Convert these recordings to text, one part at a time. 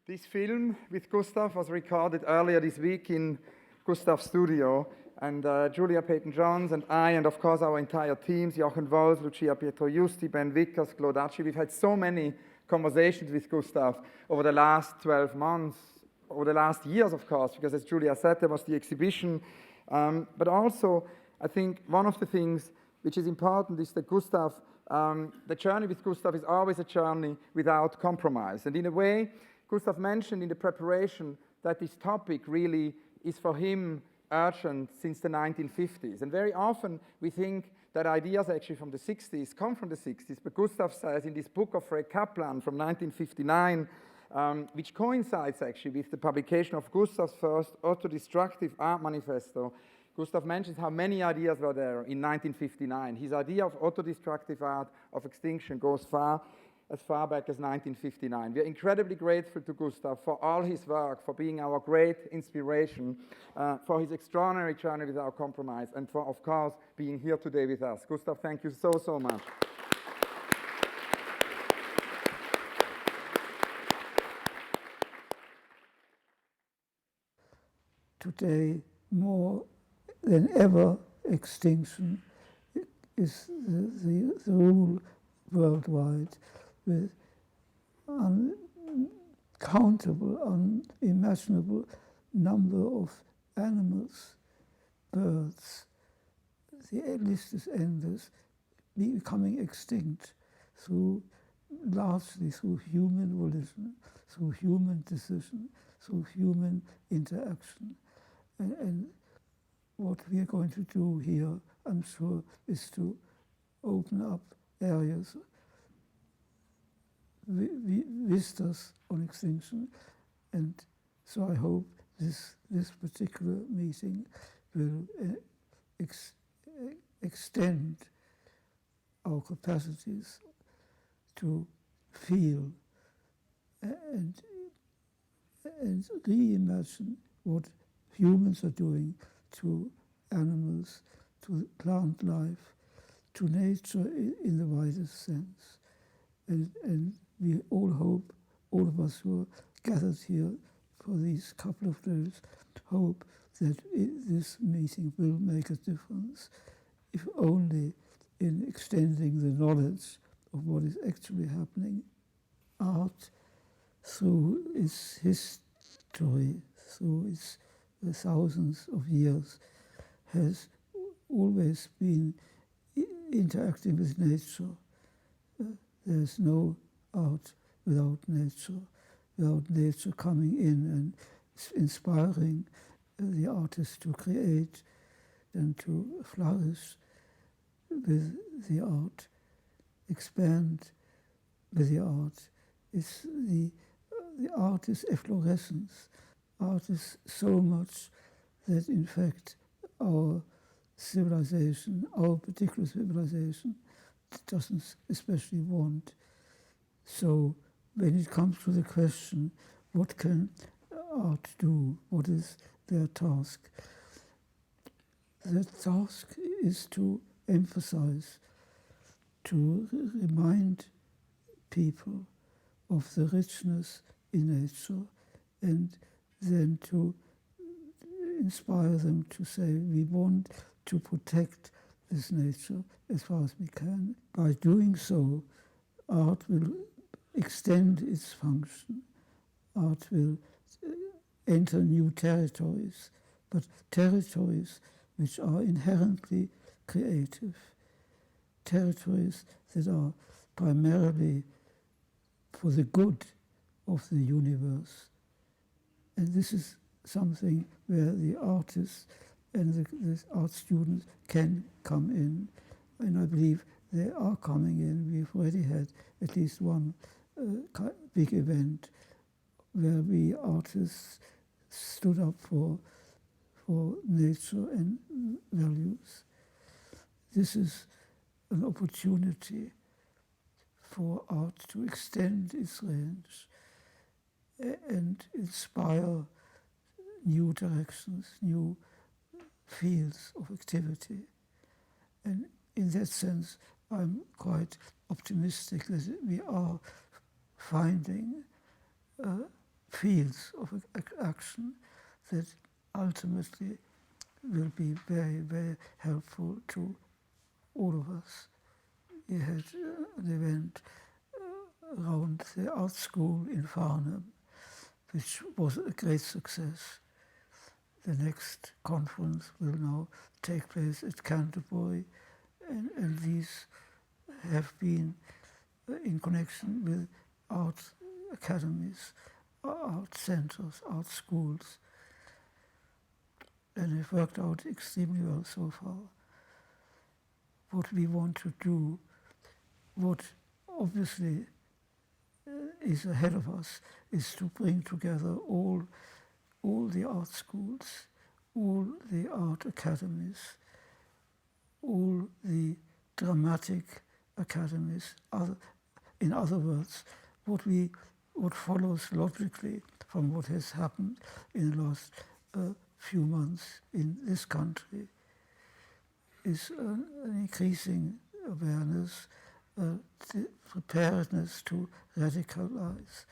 This film with Gustav was recorded earlier this week in Gustav's studio, and Julia Peyton-Jones and I, and of course our entire teams, Jochen Wolf, Lucia Pietro-Justi, Ben Vickers, Claude Acci, we've had so many conversations with Gustav over the last 12 months, over the last years, of course, because as Julia said, there was the exhibition, but also I think one of the things which is important is that Gustav, the journey with Gustav is always a journey without compromise. And in a way, Gustav mentioned in the preparation that this topic really is for him urgent since the 1950s. And very often we think that ideas actually from the 60s come from the 60s, but Gustav says in this book of Fred Kaplan from 1959, which coincides actually with the publication of Gustav's first autodestructive art manifesto, Gustav mentions how many ideas were there in 1959. His idea of autodestructive art, of Extinction, goes as far back as 1959. We are incredibly grateful to Gustav for all his work, for being our great inspiration, for his extraordinary journey without compromise, and for, of course, being here today with us. Gustav, thank you so, so much. Today, more than ever, extinction is the rule worldwide, with uncountable, unimaginable number of animals, birds. The list is endless, becoming extinct largely through human volition, through human decision, through human interaction. And what we are going to do here, I'm sure, is to open up areas, vistas on extinction, and so I hope this particular meeting will extend our capacities to feel and reimagine what humans are doing to animals, to plant life, to nature in the widest sense. And we all hope, all of us who are gathered here for these couple of days, hope that this meeting will make a difference, if only in extending the knowledge of what is actually happening. Art, through its history, through its thousands of years, has always been interacting with nature. There's no art without nature coming in and inspiring the artist to create and to flourish with the art, expand with the art. The art is efflorescence. Art is so much that, in fact, our civilization, our particular civilization, doesn't especially want. So when it comes to the question, what can art do? What is their task? The task is to emphasize, to remind people of the richness in nature, and then to inspire them to say, we want to protect this nature as far as we can. By doing so, art will extend its function. Art will enter new territories, but territories which are inherently creative, territories that are primarily for the good of the universe. And this is something where the artists and the art students can come in. And I believe they are coming in. We've already had at least one big event where we artists stood up for nature and values. This is an opportunity for art to extend its range and inspire new directions, new fields of activity. And in that sense, I'm quite optimistic that we are finding fields of action that ultimately will be very, very helpful to all of us. We had an event around the art school in Farnham, which was a great success. The next conference will now take place at Canterbury, and these have been in connection with art academies, art centers, art schools, and it worked out extremely well so far. What we want to do, what obviously is ahead of us, is to bring together all the art schools, all the art academies, all the dramatic academies. In other words, what follows logically from what has happened in the last few months in this country is an increasing awareness, preparedness to radicalize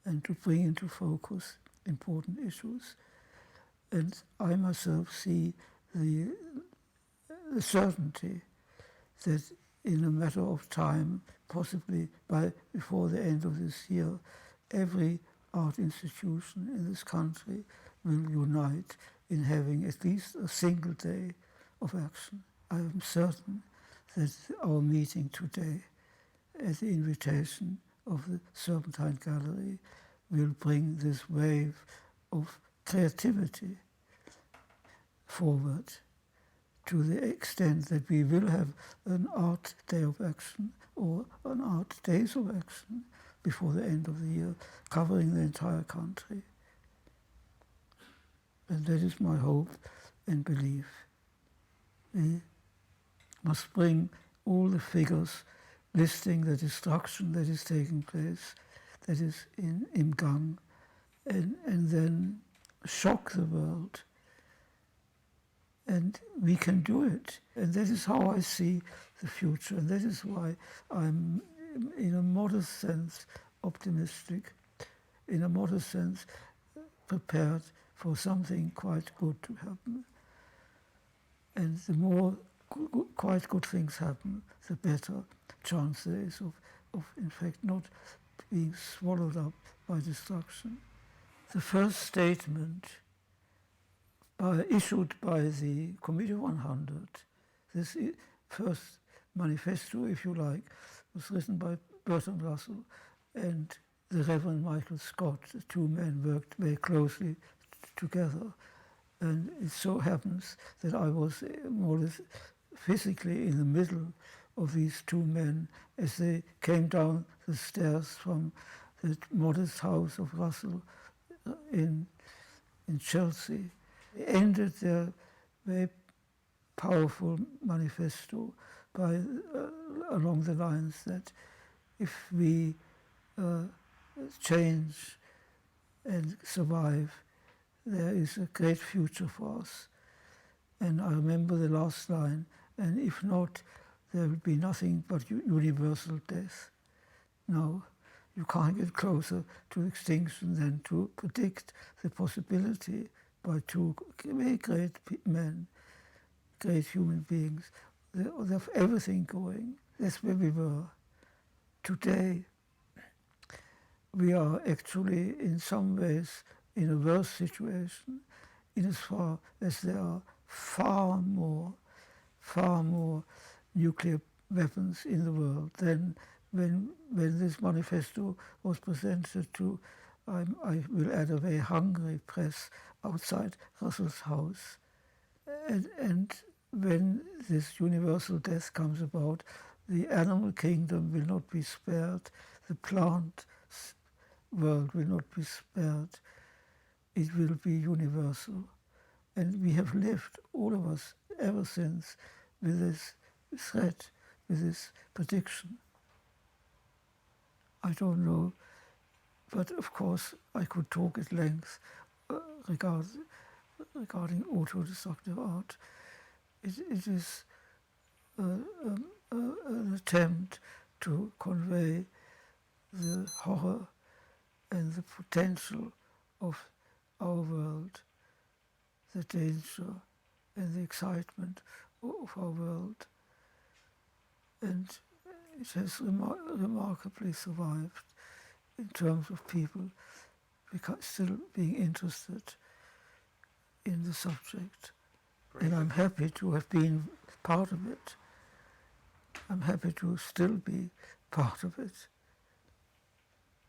and to bring into focus important issues. And I myself see the certainty that in a matter of time, possibly before the end of this year, every art institution in this country will unite in having at least a single day of action. I am certain that our meeting today, at the invitation of the Serpentine Gallery, will bring this wave of creativity forward to the extent that we will have an art day of action or an art days of action before the end of the year, covering the entire country. And that is my hope and belief. We must bring all the figures listing the destruction that is taking place, that is in gang, and then shock the world. And we can do it. And that is how I see the future. And that is why I'm, in a modest sense, optimistic, in a modest sense, prepared for something quite good to happen. And the more quite good things happen, the better chance there is of in fact, not being swallowed up by destruction. The first statement issued by the Committee 100, this first manifesto, if you like, was written by Bertrand Russell and the Reverend Michael Scott. The two men worked very closely together. And it so happens that I was more or less physically in the middle of these two men as they came down the stairs from the modest house of Russell in Chelsea. They ended their very powerful manifesto by along the lines that if we change and survive, there is a great future for us. And I remember the last line, and if not, there will be nothing but universal death. Now, you can't get closer to extinction than to predict the possibility by two very great men, great human beings. They have everything going. That's where we were. Today, we are actually in some ways in a worse situation, in as far as there are far more nuclear weapons in the world than when this manifesto was presented to, I will add, a very hungry press outside Russell's house. And when this universal death comes about, the animal kingdom will not be spared, the plant world will not be spared. It will be universal. And we have lived, all of us, ever since, with this threat, with this prediction. I don't know, but of course I could talk at length regarding auto-destructive art. It is an attempt to convey the horror and the potential of our world, the danger and the excitement of our world. And it has remarkably survived in terms of people still being interested in the subject. And I'm happy to have been part of it. I'm happy to still be part of it.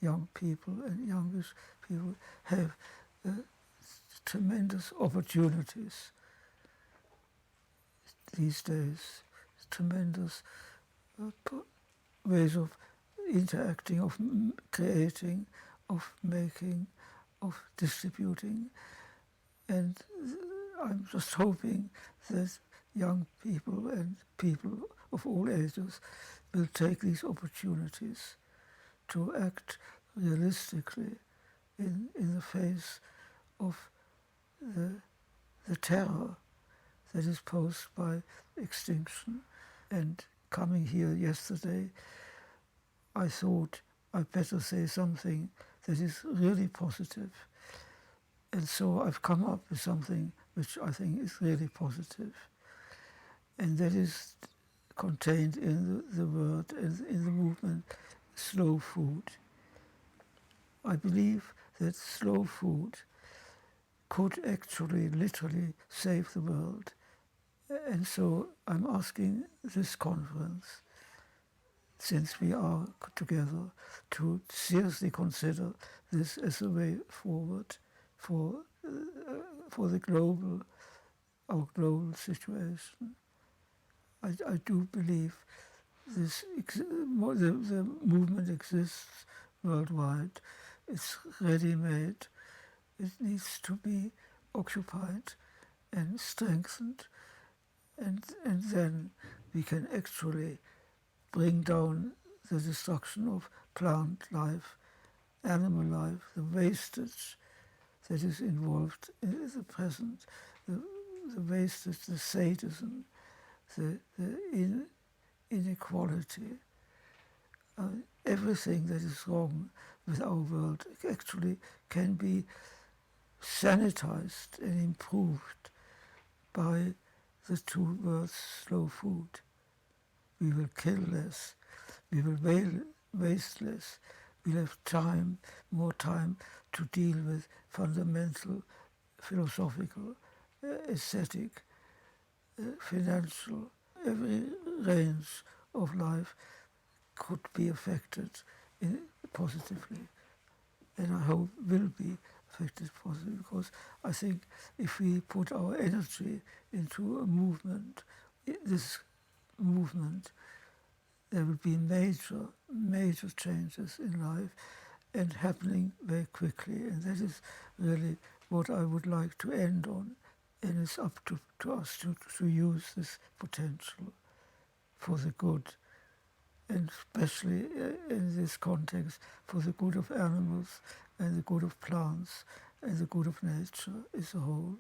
Young people and youngish people have tremendous opportunities these days, tremendous ways of interacting, of creating, of making, of distributing. And I'm just hoping that young people and people of all ages will take these opportunities to act realistically in the face of the terror that is posed by extinction. And coming here yesterday, I thought I'd better say something that is really positive. And so I've come up with something which I think is really positive. And that is contained in the word, in the movement, slow food. I believe that slow food could actually literally save the world. And so I'm asking this conference, since we are together, to seriously consider this as a way forward for the our global situation. I do believe the movement exists worldwide. It's ready-made. It needs to be occupied and strengthened, and then we can actually bring down the destruction of plant life, animal life, the wastage that is involved in the present, the wastage, the sadism, the inequality, everything that is wrong with our world actually can be sanitized and improved by the two words slow food. We will kill less, we will waste less, we'll have time, more time to deal with fundamental philosophical, aesthetic, financial, every range of life could be affected positively, and I hope will be affected positively, because I think if we put our energy into a movement, this movement, there will be major changes in life and happening very quickly, and that is really what I would like to end on. And it's up to us to use this potential for the good, and especially in this context, for the good of animals and the good of plants and the good of nature as a whole.